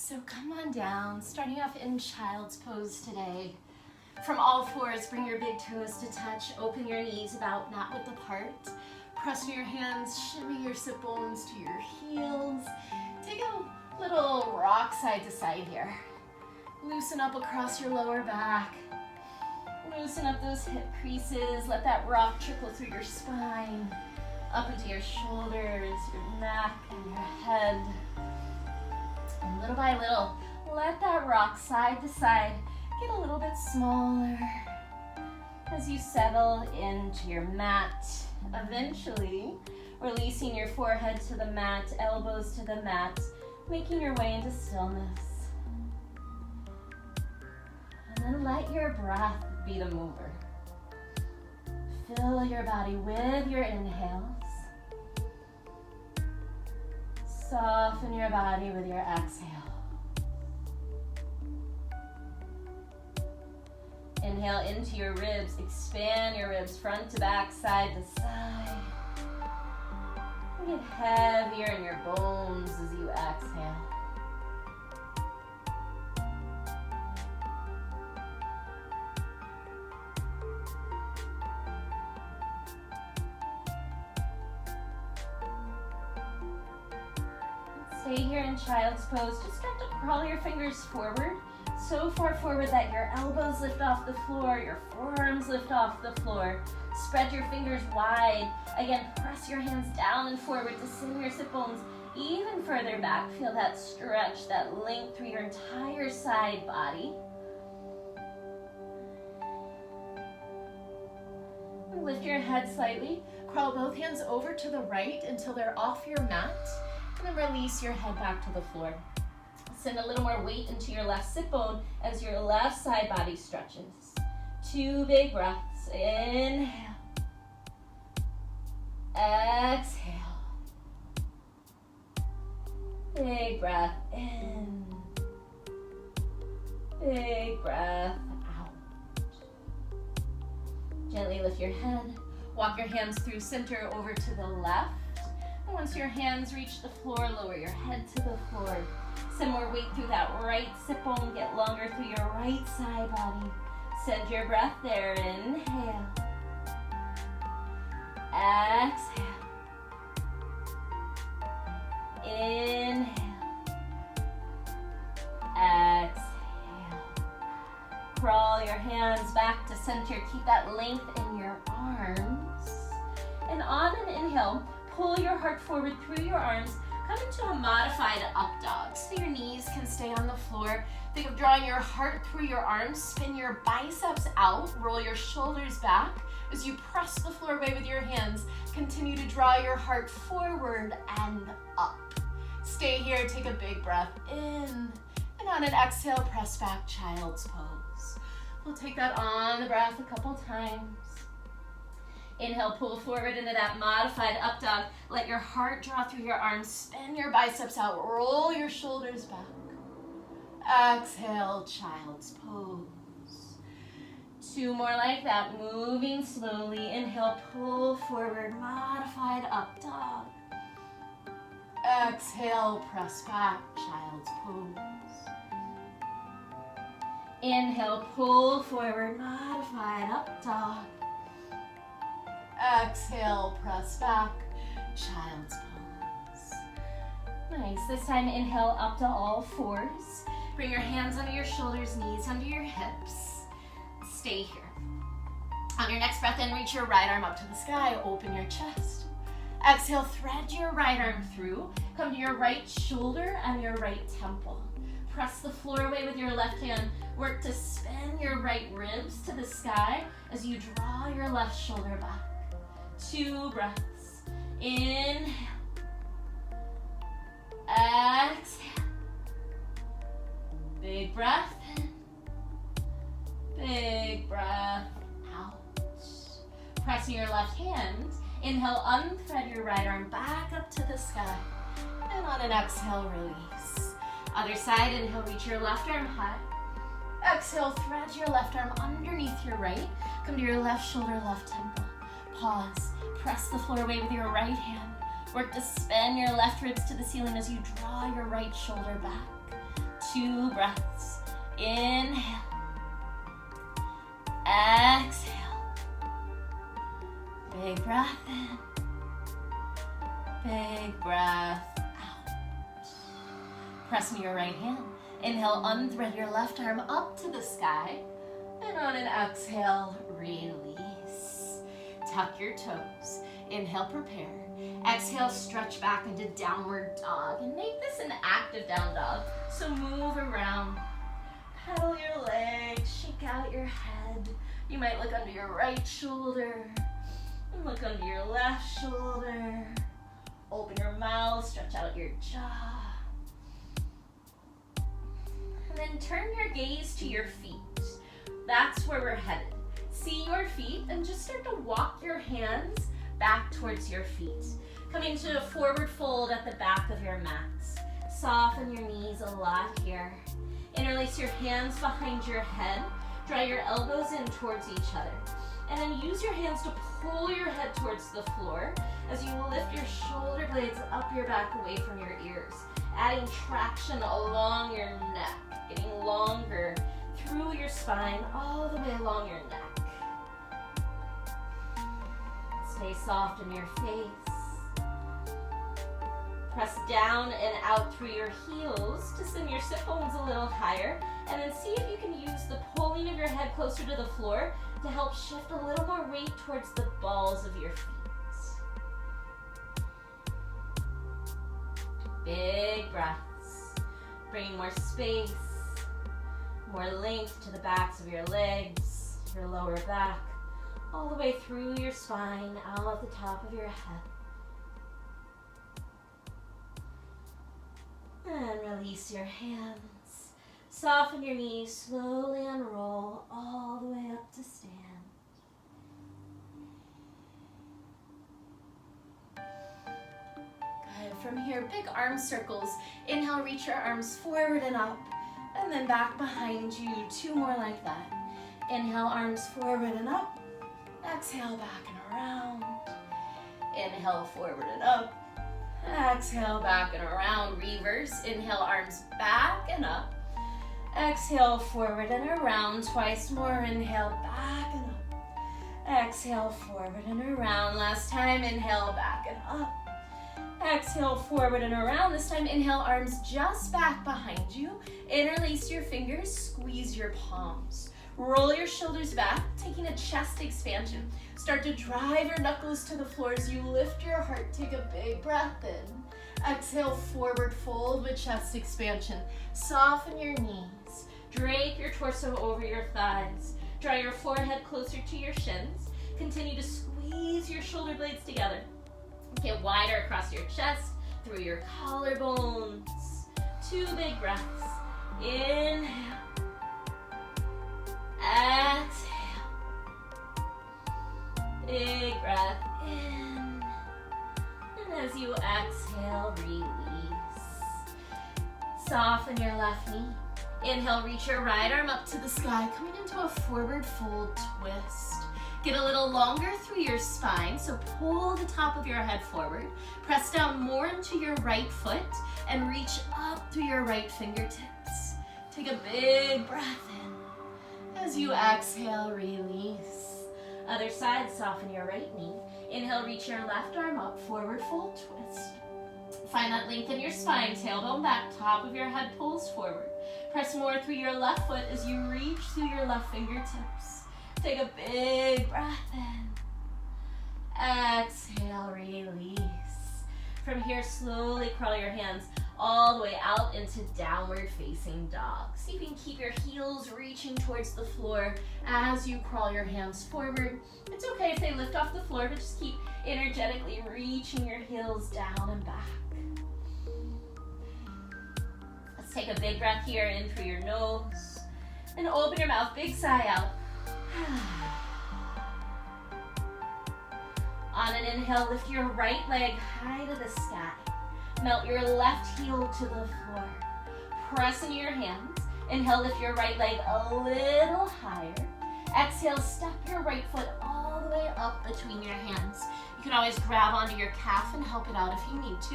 So come on down, starting off in child's pose today. From all fours, bring your big toes to touch. Open your knees about, not width apart. Press your hands, shimmy your sit bones to your heels. Take a little rock side to side here. Loosen up across your lower back. Loosen up those hip creases. Let that rock trickle through your spine, up into your shoulders, your neck, and your head. And little by little, let that rock side to side get a little bit smaller as you settle into your mat. Eventually, releasing your forehead to the mat, elbows to the mat, making your way into stillness. And then let your breath be the mover. Fill your body with your inhales. Soften your body with your exhale. Inhale into your ribs. Expand your ribs front to back, side to side. Get heavier in your bones as you exhale. Stay here in child's pose. Just start to crawl your fingers forward, so far forward that your elbows lift off the floor, your forearms lift off the floor. Spread your fingers wide. Again, press your hands down and forward to send your sit bones even further back. Feel that stretch, that length through your entire side body. Lift your head slightly. Crawl both hands over to the right until they're off your mat. And then release your head back to the floor. Send a little more weight into your left sit bone as your left side body stretches. 2 big breaths. Inhale. Exhale. Big breath in. Big breath out. Gently lift your head. Walk your hands through center over to the left. And once your hands reach the floor, lower your head to the floor. Send more weight through that right sit bone. Get longer through your right side body. Send your breath there. Inhale. Exhale. Inhale. Exhale. Crawl your hands back to center. Keep that length in your arms. And on an inhale, pull your heart forward through your arms. Come into a modified up dog so your knees can stay on the floor. Think of drawing your heart through your arms. Spin your biceps out. Roll your shoulders back. As you press the floor away with your hands, continue to draw your heart forward and up. Stay here. Take a big breath in. And on an exhale, press back, child's pose. We'll take that on the breath a couple times. Inhale, pull forward into that modified up dog. Let your heart draw through your arms. Spin your biceps out. Roll your shoulders back. Exhale, child's pose. 2 more like that. Moving slowly. Inhale, pull forward. Modified up dog. Exhale, press back, child's pose. Inhale, pull forward. Modified up dog. Exhale, press back, child's pose. Nice. This time, inhale up to all fours. Bring your hands under your shoulders, knees under your hips. Stay here. On your next breath in, reach your right arm up to the sky. Open your chest. Exhale, thread your right arm through. Come to your right shoulder and your right temple. Press the floor away with your left hand. Work to spin your right ribs to the sky as you draw your left shoulder back. 2 breaths. Inhale. Exhale. Big breath in. Big breath out. Pressing your left hand. Inhale, unthread your right arm back up to the sky. And on an exhale, release. Other side, inhale, reach your left arm high. Exhale, thread your left arm underneath your right. Come to your left shoulder, left temple. Pause. Press the floor away with your right hand. Work to spin your left ribs to the ceiling as you draw your right shoulder back. 2 breaths. Inhale. Exhale. Big breath in. Big breath out. Press in your right hand. Inhale, unthread your left arm up to the sky. And on an exhale, release. Tuck your toes. Inhale, prepare. Exhale, stretch back into downward dog. And make this an active down dog. So move around. Pedal your legs. Shake out your head. You might look under your right shoulder. And look under your left shoulder. Open your mouth. Stretch out your jaw. And then turn your gaze to your feet. That's where we're headed. See your feet and just start to walk your hands back towards your feet. Coming to a forward fold at the back of your mat. Soften your knees a lot here. Interlace your hands behind your head. Draw your elbows in towards each other. And then use your hands to pull your head towards the floor as you lift your shoulder blades up your back away from your ears. Adding traction along your neck. Getting longer through your spine all the way along your neck. Stay soft in your face. Press down and out through your heels to send your sit bones a little higher. And then see if you can use the pulling of your head closer to the floor to help shift a little more weight towards the balls of your feet. Big breaths. Bringing more space, more length to the backs of your legs, your lower back, all the way through your spine, out the top of your head. And release your hands. Soften your knees, slowly unroll all the way up to stand. Good. From here, big arm circles. Inhale, reach your arms forward and up, and then back behind you. 2 more like that. Inhale, arms forward and up. Exhale, back and around. Inhale, forward and up. Exhale, back and around. Reverse. Inhale, arms back and up. Exhale, forward and around. Twice more. Inhale, back and up. Exhale, forward and around. Last time. Inhale, back and up. Exhale, forward and around. This time, inhale, arms just back behind you. Interlace your fingers. Squeeze your palms. Roll your shoulders back, taking a chest expansion. Start to drive your knuckles to the floor as you lift your heart. Take a big breath in. Exhale, forward fold with chest expansion. Soften your knees. Drape your torso over your thighs. Draw your forehead closer to your shins. Continue to squeeze your shoulder blades together. Get wider across your chest, through your collarbones. 2 big breaths. Inhale. Exhale. Big breath in. And as you exhale, release. Soften your left knee. Inhale, reach your right arm up to the sky, coming into a forward fold twist. Get a little longer through your spine, so pull the top of your head forward. Press down more into your right foot and reach up through your right fingertips. Take a big breath in. As you exhale, release. Other side, soften your right knee. Inhale, reach your left arm up, forward fold twist. Find that length in your spine, tailbone back, top of your head pulls forward. Press more through your left foot as you reach through your left fingertips. Take a big breath in. Exhale, release. From here, slowly crawl your hands all the way out into downward facing dog. See if you can keep your heels reaching towards the floor as you crawl your hands forward. It's okay if they lift off the floor, but just keep energetically reaching your heels down and back. Let's take a big breath here in through your nose. And open your mouth, big sigh out. On an inhale, lift your right leg high to the sky. Melt your left heel to the floor. Press into your hands. Inhale, lift your right leg a little higher. Exhale, step your right foot all the way up between your hands. You can always grab onto your calf and help it out if you need to.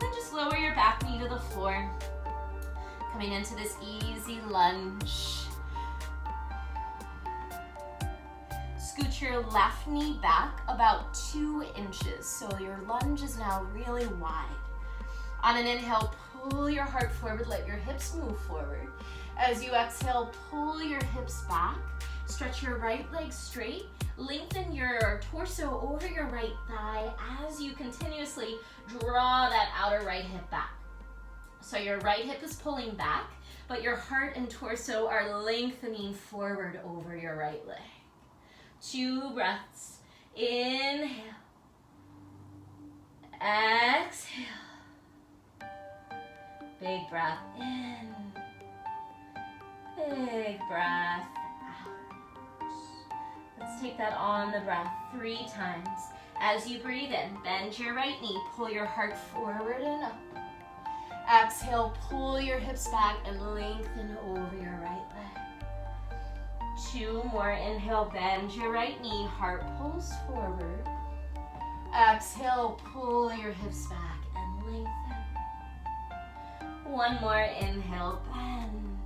Then just lower your back knee to the floor. Coming into this easy lunge. Scoot your left knee back about 2 inches. So your lunge is now really wide. On an inhale, pull your heart forward, let your hips move forward. As you exhale, pull your hips back. Stretch your right leg straight. Lengthen your torso over your right thigh as you continuously draw that outer right hip back. So your right hip is pulling back, but your heart and torso are lengthening forward over your right leg. 2 breaths. Inhale. Exhale. Big breath in. Big breath out. Let's take that on the breath 3 times. As you breathe in, bend your right knee, pull your heart forward and up. Exhale, pull your hips back and lengthen over your right leg. 2 more. Inhale, bend your right knee, heart pulls forward. Exhale, pull your hips back and lengthen. 1 more. Inhale, bend.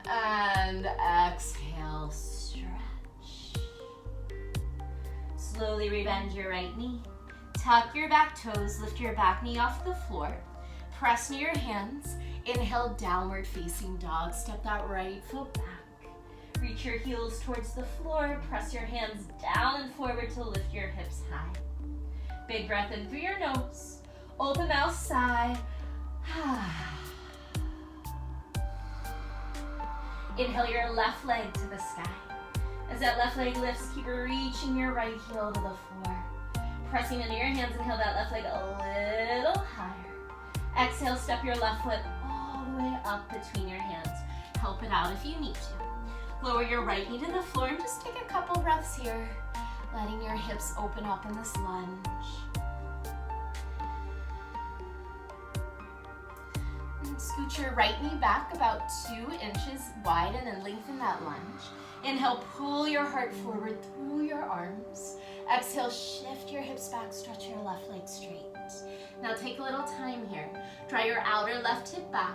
And exhale, stretch. Slowly rebend your right knee. Tuck your back toes, lift your back knee off the floor. Press near your hands. Inhale, downward facing dog. Step that right foot back. Reach your heels towards the floor. Press your hands down and forward to lift your hips high. Big breath in through your nose. Open mouth, sigh. Inhale your left leg to the sky. As that left leg lifts, keep reaching your right heel to the floor. Pressing into your hands, inhale that left leg a little higher. Exhale, step your left foot all the way up between your hands. Help it out if you need to. Lower your right knee to the floor and just take a couple breaths here, letting your hips open up in this lunge. And scoot your right knee back about 2 inches, widen and lengthen that lunge. Inhale, pull your heart forward through your arms. Exhale, shift your hips back, stretch your left leg straight. Now take a little time here. Draw your outer left hip back.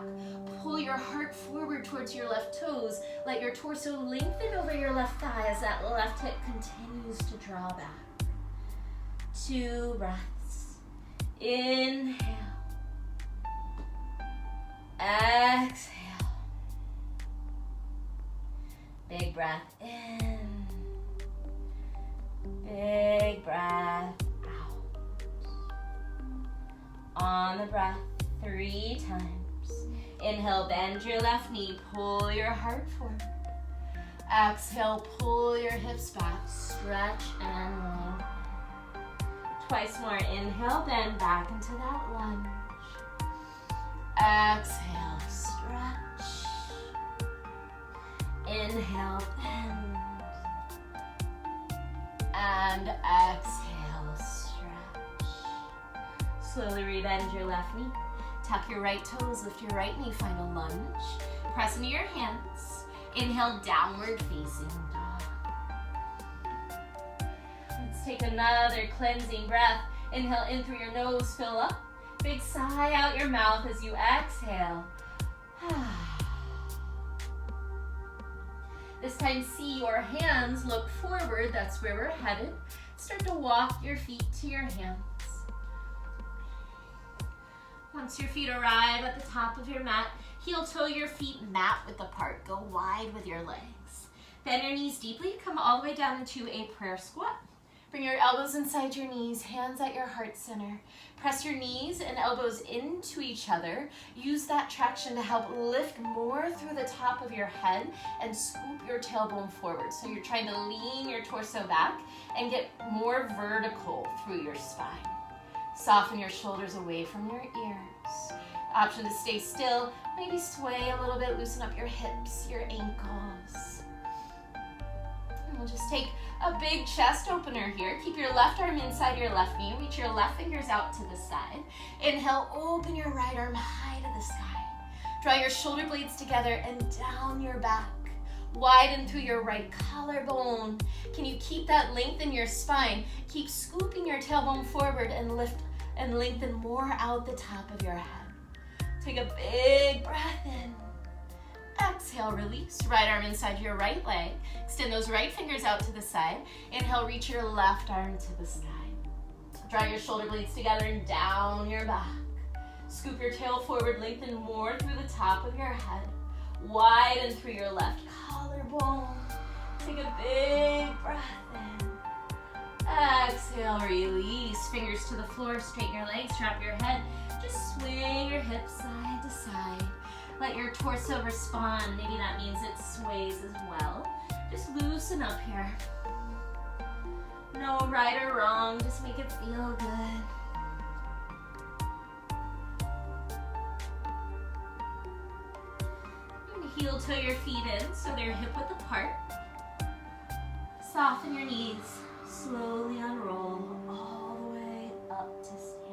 Pull your heart forward towards your left toes. Let your torso lengthen over your left thigh as that left hip continues to draw back. 2 breaths. Inhale. Exhale. Big breath in. Big breath out. On the breath 3 times. Inhale, bend your left knee, pull your heart forward. Exhale, pull your hips back, stretch and roll. Twice more. Inhale, bend back into that lunge. Exhale, stretch. Inhale, bend. And exhale, stretch. Slowly rebend your left knee. Tuck your right toes, lift your right knee, final lunge. Press into your hands. Inhale, downward facing dog. Let's take another cleansing breath. Inhale in through your nose, fill up. Big sigh out your mouth as you exhale. This time, see your hands look forward. That's where we're headed. Start to walk your feet to your hands. Once your feet arrive at the top of your mat, heel toe your feet mat width apart. Go wide with your legs. Bend your knees deeply. Come all the way down into a prayer squat. Bring your elbows inside your knees, hands at your heart center. Press your knees and elbows into each other. Use that traction to help lift more through the top of your head and scoop your tailbone forward. So you're trying to lean your torso back and get more vertical through your spine. Soften your shoulders away from your ears. Option to stay still, maybe sway a little bit, loosen up your hips, your ankles. And we'll just take a big chest opener here. Keep your left arm inside your left knee. Reach your left fingers out to the side. Inhale, open your right arm high to the sky. Draw your shoulder blades together and down your back. Widen through your right collarbone. Can you keep that length in your spine? Keep scooping your tailbone forward and lift and lengthen more out the top of your head. Take a big breath in. Exhale, release. Right arm inside your right leg. Extend those right fingers out to the side. Inhale, reach your left arm to the sky. Draw your shoulder blades together and down your back. Scoop your tail forward, lengthen more through the top of your head. Widen through your left collarbone. Take a big breath in. Exhale, release. Fingers to the floor, straighten your legs, drop your head. Just swing your hips side to side. Let your torso respond. Maybe that means it sways as well. Just loosen up here. No right or wrong, just make it feel good. Heel toe your feet in so they're hip width apart. Soften your knees. Slowly unroll all the way up to stand.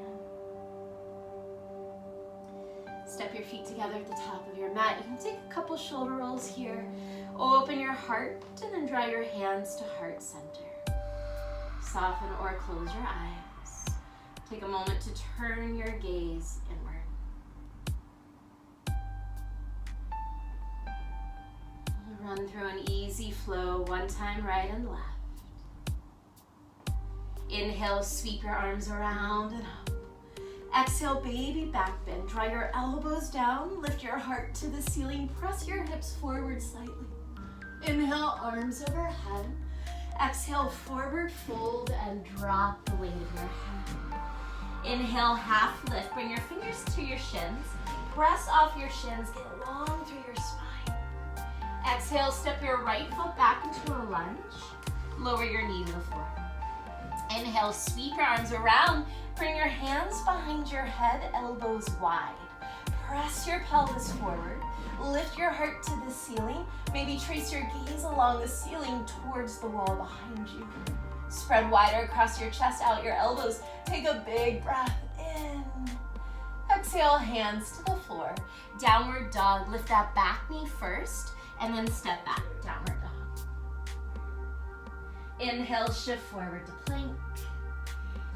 Step your feet together at the top of your mat. You can take a couple shoulder rolls here. Open your heart and then draw your hands to heart center. Soften or close your eyes. Take a moment to turn your gaze inward. Run through an easy flow, one time right and left. Inhale, sweep your arms around and up. Exhale, baby back bend. Draw your elbows down, lift your heart to the ceiling, press your hips forward slightly. Inhale, arms overhead. Exhale, forward fold and drop the weight of your head. Inhale, half lift. Bring your fingers to your shins. Press off your shins, get long through your spine. Exhale, step your right foot back into a lunge. Lower your knee to the floor. Inhale, sweep your arms around. Bring your hands behind your head, elbows wide. Press your pelvis forward. Lift your heart to the ceiling. Maybe trace your gaze along the ceiling towards the wall behind you. Spread wider across your chest, out your elbows. Take a big breath in. Exhale, hands to the floor. Downward dog. Lift that back knee first and then step back, downward dog. Inhale, shift forward to plank.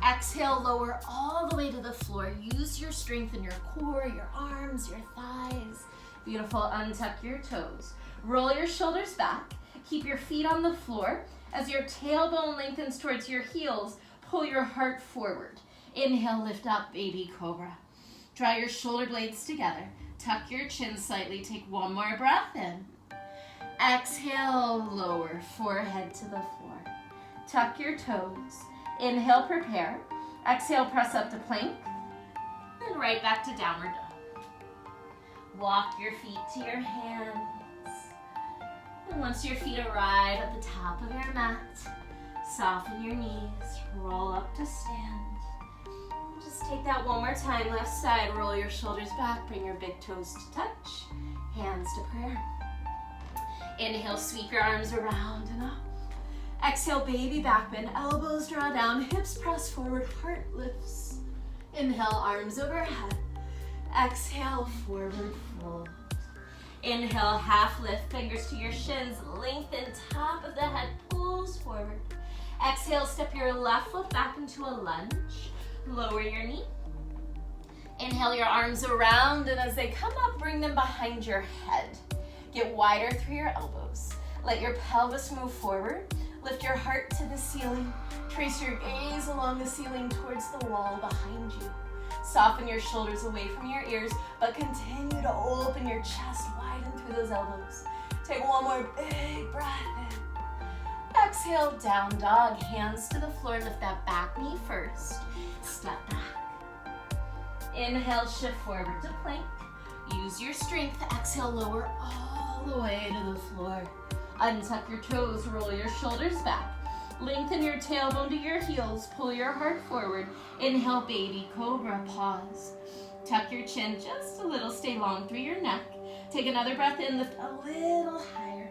Exhale, lower all the way to the floor. Use your strength in your core, your arms, your thighs. Beautiful, untuck your toes. Roll your shoulders back. Keep your feet on the floor. As your tailbone lengthens towards your heels, pull your heart forward. Inhale, lift up, baby cobra. Draw your shoulder blades together. Tuck your chin slightly. Take one more breath in. Exhale, lower, forehead to the floor. Tuck your toes. Inhale, prepare. Exhale, press up to plank. And right back to downward dog. Walk your feet to your hands. And once your feet arrive at the top of your mat, soften your knees, roll up to stand. Just take that one more time. Left side, roll your shoulders back, bring your big toes to touch, hands to prayer. Inhale, sweep your arms around and up. Exhale, baby back bend, elbows draw down, hips press forward, heart lifts. Inhale, arms overhead. Exhale, forward fold. Inhale, half lift, fingers to your shins, lengthen, top of the head pulls forward. Exhale, step your left foot back into a lunge. Lower your knee. Inhale your arms around, and as they come up, bring them behind your head. Get wider through your elbows. Let your pelvis move forward. Lift your heart to the ceiling. Trace your gaze along the ceiling towards the wall behind you. Soften your shoulders away from your ears, but continue to open your chest, widen through those elbows. Take one more big breath in. Exhale, down dog, hands to the floor. Lift that back knee first. Step back. Inhale, shift forward to plank. Use your strength. Exhale, lower all the way to the floor. Untuck your toes, roll your shoulders back. Lengthen your tailbone to your heels, pull your heart forward. Inhale, baby cobra, pause. Tuck your chin just a little, stay long through your neck. Take another breath in, lift a little higher.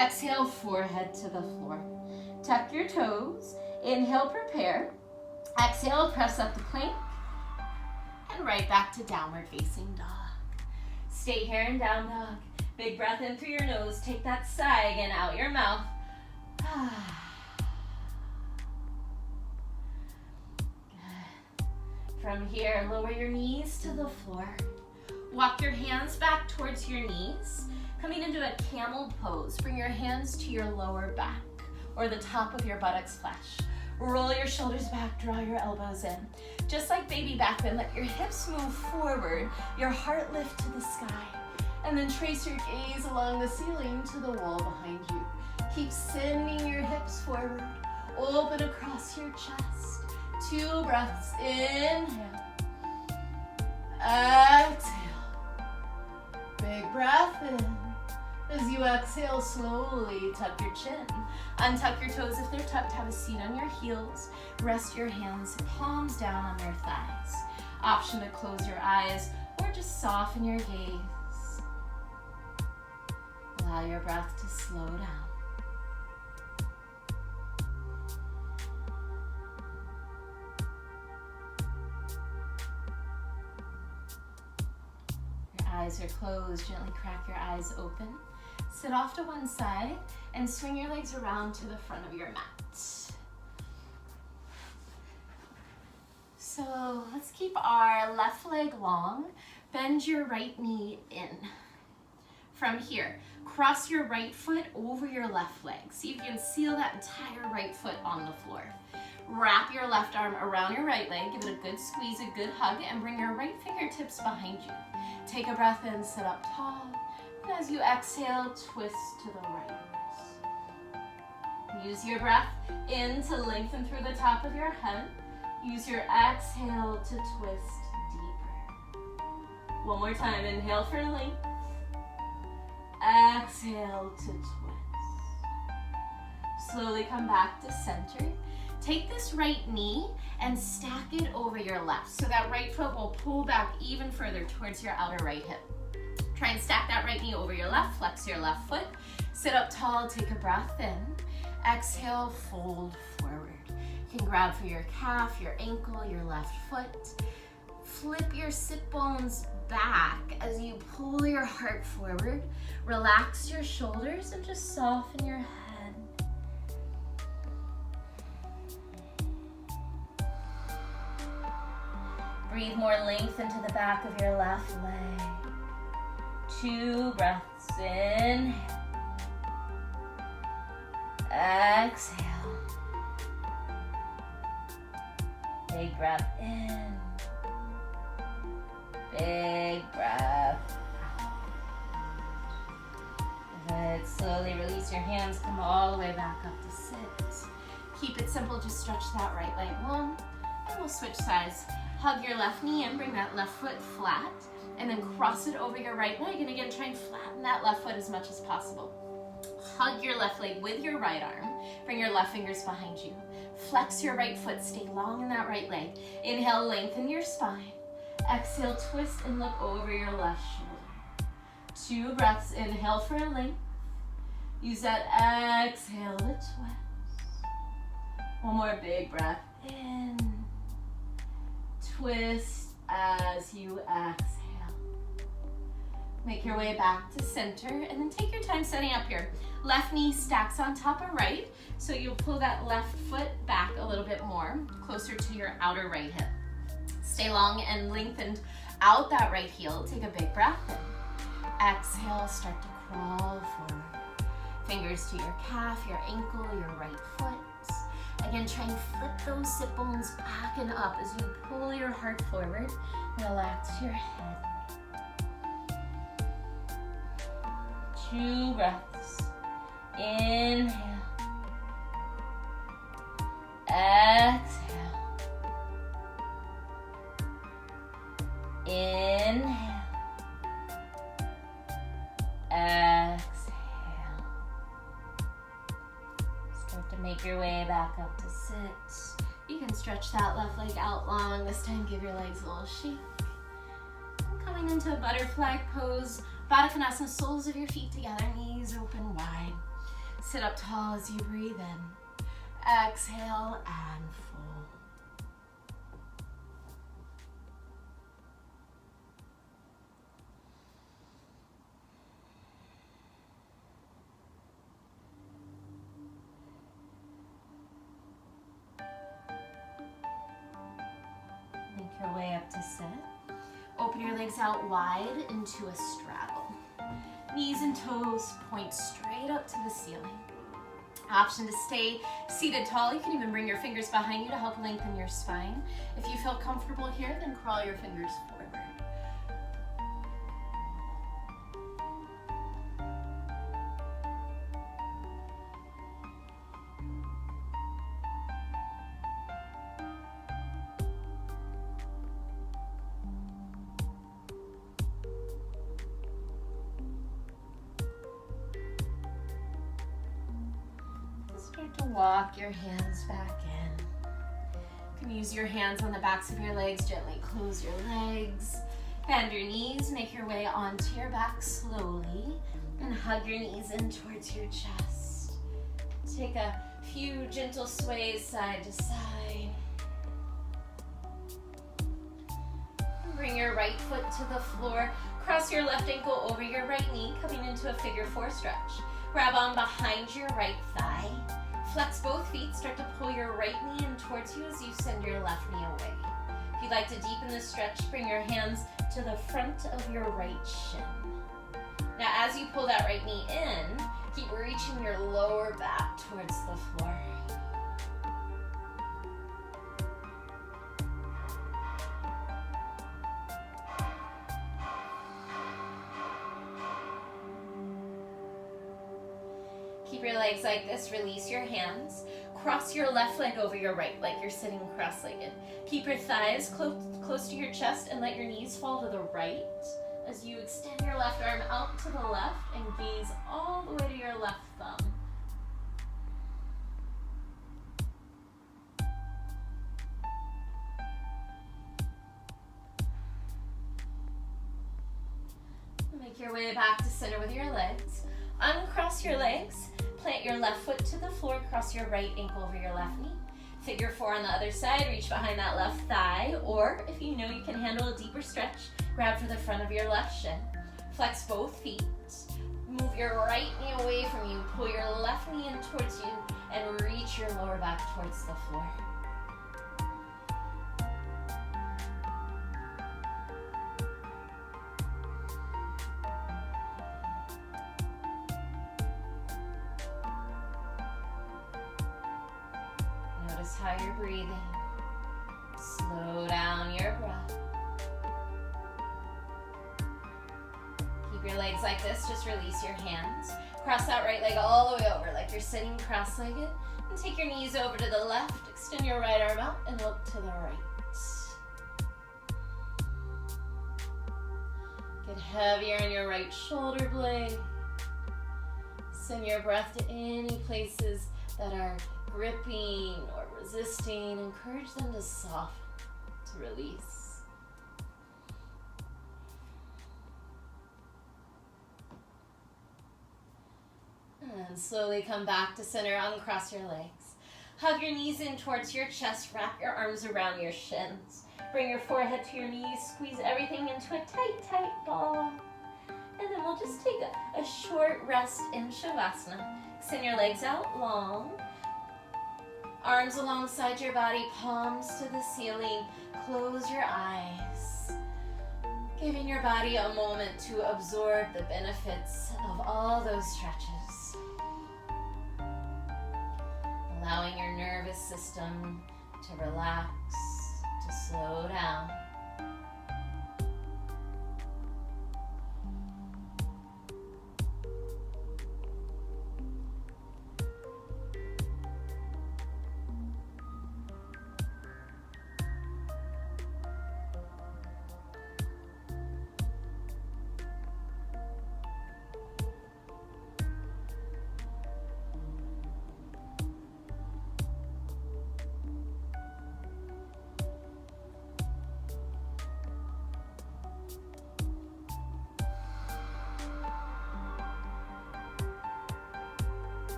Exhale, forehead to the floor. Tuck your toes. Inhale, prepare. Exhale, press up the plank. And right back to downward facing dog. Stay here in down dog. Big breath in through your nose. Take that sigh again out your mouth. Good. From here, lower your knees to the floor. Walk your hands back towards your knees, coming into a camel pose. Bring your hands to your lower back or the top of your buttocks flesh. Roll your shoulders back, draw your elbows in. Just like baby back bend, let your hips move forward, your heart lift to the sky, and then trace your gaze along the ceiling to the wall behind you. Keep sending your hips forward, open across your chest. 2 breaths, inhale, exhale. Big breath in. As you exhale, slowly tuck your chin. Untuck your toes if they're tucked. Have a seat on your heels. Rest your hands, palms down on your thighs. Option to close your eyes or just soften your gaze. Allow your breath to slow down. Eyes are closed, gently crack your eyes open. Sit off to one side and swing your legs around to the front of your mat. So let's keep our left leg long. Bend your right knee in. From here, cross your right foot over your left leg. See if you can seal that entire right foot on the floor. Wrap your left arm around your right leg, give it a good squeeze, a good hug, and bring your right fingertips behind you. Take a breath in, sit up tall, and as you exhale, twist to the right. Use your breath in to lengthen through the top of your head. Use your exhale to twist deeper. One more time, inhale for length. Exhale to twist. Slowly come back to center. Take this right knee and stack it over your left. So that right foot will pull back even further towards your outer right hip. Try and stack that right knee over your left, flex your left foot. Sit up tall, take a breath in. Exhale, fold forward. You can grab for your calf, your ankle, your left foot. Flip your sit bones back as you pull your heart forward. Relax your shoulders and just soften your head. Breathe more length into the back of your left leg. 2 breaths, inhale. Exhale. Big breath in. Big breath out. Good. Slowly release your hands. Come all the way back up to sit. Keep it simple. Just stretch that right leg long. And we'll switch sides. Hug your left knee and bring that left foot flat. And then cross it over your right leg. And again, try and flatten that left foot as much as possible. Hug your left leg with your right arm. Bring your left fingers behind you. Flex your right foot. Stay long in that right leg. Inhale, lengthen your spine. Exhale, twist and look over your left shoulder. 2 breaths. Inhale for a length. Use that exhale to twist. One more big breath in. Twist as you exhale. Make your way back to center and then take your time setting up here. Left knee stacks on top of right, so you'll pull that left foot back a little bit more, closer to your outer right hip. Stay long and lengthened out that right heel. Take a big breath in. Exhale, start to crawl forward. Fingers to your calf, your ankle, your right foot. Again, try and flip those sit bones back and up as you pull your heart forward. Relax your head. 2 breaths. Inhale. Exhale. Inhale. Exhale. Start to make your way back up to sit. You can stretch that left leg out long. This time, give your legs a little shake. Coming into a butterfly pose. Baddha Konasana, soles of your feet together, knees open wide. Sit up tall as you breathe in. Exhale and fold. Make your way up to sit. open your legs out wide into a straddle. Knees and toes point straight up to the ceiling. Option to stay seated tall. You can even bring your fingers behind you to help lengthen your spine. If you feel comfortable here, then crawl your fingers forward. Start to walk your hands back in. You can use your hands on the backs of your legs, gently close your legs. Bend your knees, make your way onto your back slowly, and hug your knees in towards your chest. Take a few gentle sways side to side. Bring your right foot to the floor. Cross your left ankle over your right knee, coming into a figure 4 stretch. Grab on behind your right thigh. Flex both feet. Start to pull your right knee in towards you as you send your left knee away. If you'd like to deepen the stretch, bring your hands to the front of your right shin. Now, as you pull that right knee in, keep reaching your lower back towards the floor. Keep your legs like this, release your hands. Cross your left leg over your right, like you're sitting cross-legged. Keep your thighs close to your chest and let your knees fall to the right as you extend your left arm out to the left and gaze all the way to your left thumb. Make your way back to center with your legs. Uncross your legs. Plant your left foot to the floor, cross your right ankle over your left knee. Figure 4 on the other side, reach behind that left thigh, or if you know you can handle a deeper stretch, grab for the front of your left shin. Flex both feet. Move your right knee away from you, pull your left knee in towards you, and reach your lower back towards the floor. How you're breathing. Slow down your breath. Keep your legs like this, just release your hands. Cross that right leg all the way over like you're sitting cross-legged. And take your knees over to the left, extend your right arm out and look to the right. Get heavier in your right shoulder blade. Send your breath to any places that are gripping or resisting. Encourage them to soften, to release. And slowly come back to center, uncross your legs. Hug your knees in towards your chest, wrap your arms around your shins. Bring your forehead to your knees, squeeze everything into a tight, tight ball. And then we'll just take a short rest in Shavasana. Extend your legs out long. Arms alongside your body, palms to the ceiling. Close your eyes. Giving your body a moment to absorb the benefits of all those stretches. Allowing your nervous system to relax, to slow down.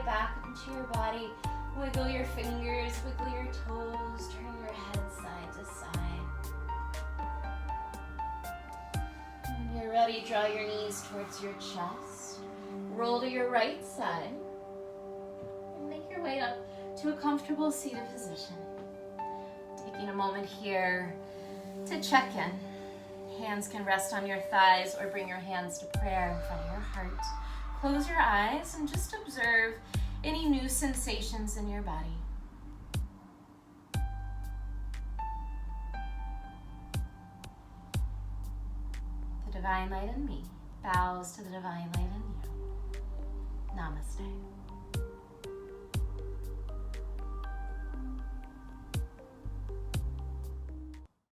Back into your body. Wiggle your fingers, wiggle your toes, turn your head side to side. ready, draw your knees towards your chest. Roll to your right side. And make your way up to a comfortable seated position. Taking a moment here to check in. Hands can rest on your thighs or bring your hands to prayer in front of your heart. Close your eyes and just observe any new sensations in your body. The divine light in me bows to the divine light in you. Namaste.